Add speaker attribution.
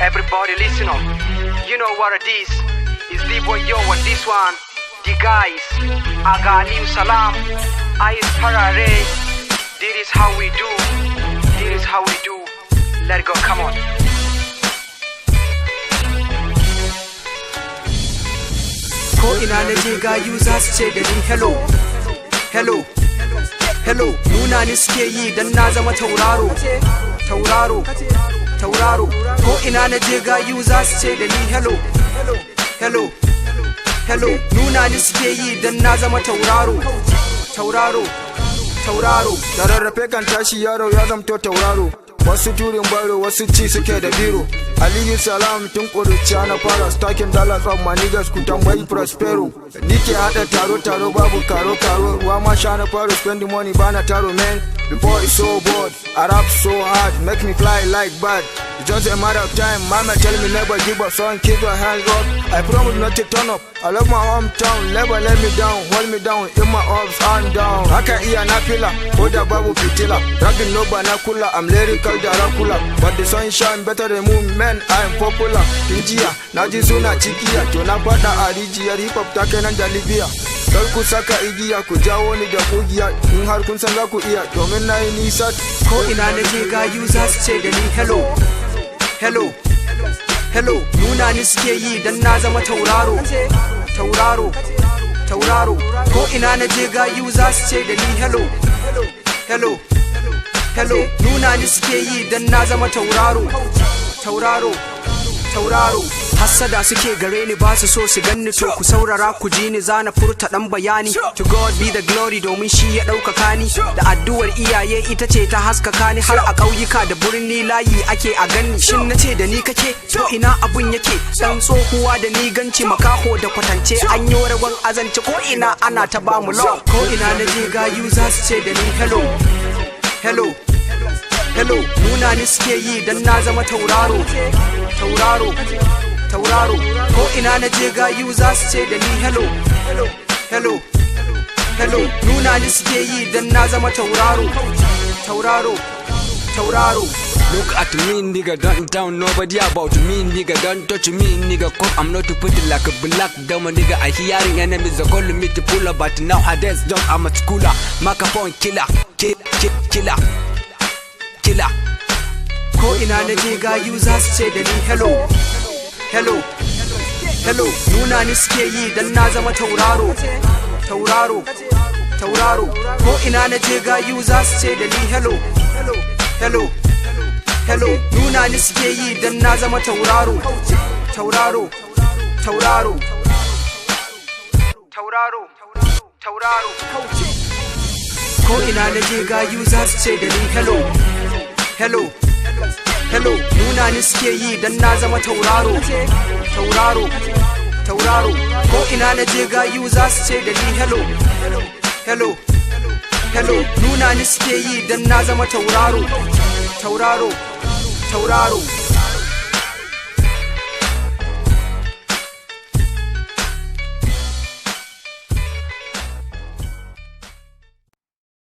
Speaker 1: Everybody listen up. You know what it is. It's D-Boy Yo and this one. The guys. Aga Aliu Salam. Ais Parare. This is how we do. This is how we do. Let it go, come on. Ko ina na je gayu za su ce da ni hello. Hello. Hello. Nuna ni suke yi dan na zama tauraro. Tauraro. Tauraro. Ko ina na je gayu za su ce da ni hello. Hello. Hello. Nuna ni suke yi dan na zama tauraro. Tauraro. Tauraro.
Speaker 2: Da rarrafe kan tashi yaro ya zamto tauraro. Wasu turin baro wasu ci suke da biro. Aliyu Salam tun ƙuruciya na fara stacking dollars of my niggas ku tambayi Prospero. Ni ke haɗa taro babu karo ruwa ma sha na fara spending money bana taro man. Before it's so bored, I rap so hard, make me fly like bird. It's just a matter of time, mama tell me never give up, son keep your hands up. I promise not to turn up, I love my hometown, never let me down, hold me down, in my ups and down. Haka iya na fila, ko da babu fitila, rapping no banakula, I'm lyrical Dracula. But the sun shine better than moon, man, I am popular. Injiya, na ji suna cikiya, to na fada a rijiyar hip hop take nan da Libya. Kar ku saka igiya ku jawo ni da kugiya in har kun san za ku iya domin na yi nisa.
Speaker 1: Ko ina na je gayu za su ce da ni hello. Hello. Hello. Nuna ni suke yi dan na zama tauraro. Tauraro. Tauraro. Ko ina na je gayu za su ce da ni hello. Hello. Hello. Nuna ni suke yi dan na zama tauraro. Tauraro. Tauraro. Hassada suke gare ni ba su so su ganni to ku saurara ku ji ni zana furta dan bayani. To God be the glory domin shi ya ɗaukaka ni. Da addu'ar iyaye ita ce ta haskaka ni har a ƙauyuka da birni layi ake a ganni. Shin nace da ni kake to ina abun yake dan tsohuwa da ni ganci makaho da kwatance an yi ragon azance ko ina ana ta ba mu love. Ko ina na je gayu za su ce da ni hello. Hello. Hello. Nuna ni suke yi dan na zama tauraro. Tauraro. Tauraro. Ko ina na je gayu za su ce da ni hello. Hello. Hello. Nuna ni suke yi dan na zama tauraro. Tauraro. Tauraro.
Speaker 3: Look at me nigga, don't tell nobody about me nigga, don't touch me nigga, cause I'm not to put it like a black dumb nigga. I hearing enemies are calling me to pull up, but nowadays don't I'm a schooler. Microphone killer. Killer.
Speaker 1: Ko ina na je gayu za su ce da ni hello. Hello. Hello. Nuna ni suke yi dan na zama tauraro. Tauraro. Tauraro. Ko ina na je gayu za su ce da ni hello. Hello. Hello. Nuna ni suke yi dan na zama tauraro. Tauraro. Tauraro. Tauraro. Tauraro. Ko ina na je gayu za su ce da ni hello. Hello. Hello. Nuna ni suke yi dan na zama tauraro. Tauraro. Tauraro. Ko ina na je gayu za su ce da ni hello. Hello. Hello. Nuna ni suke yi dan na zama tauraro. Tauraro. Tauraro.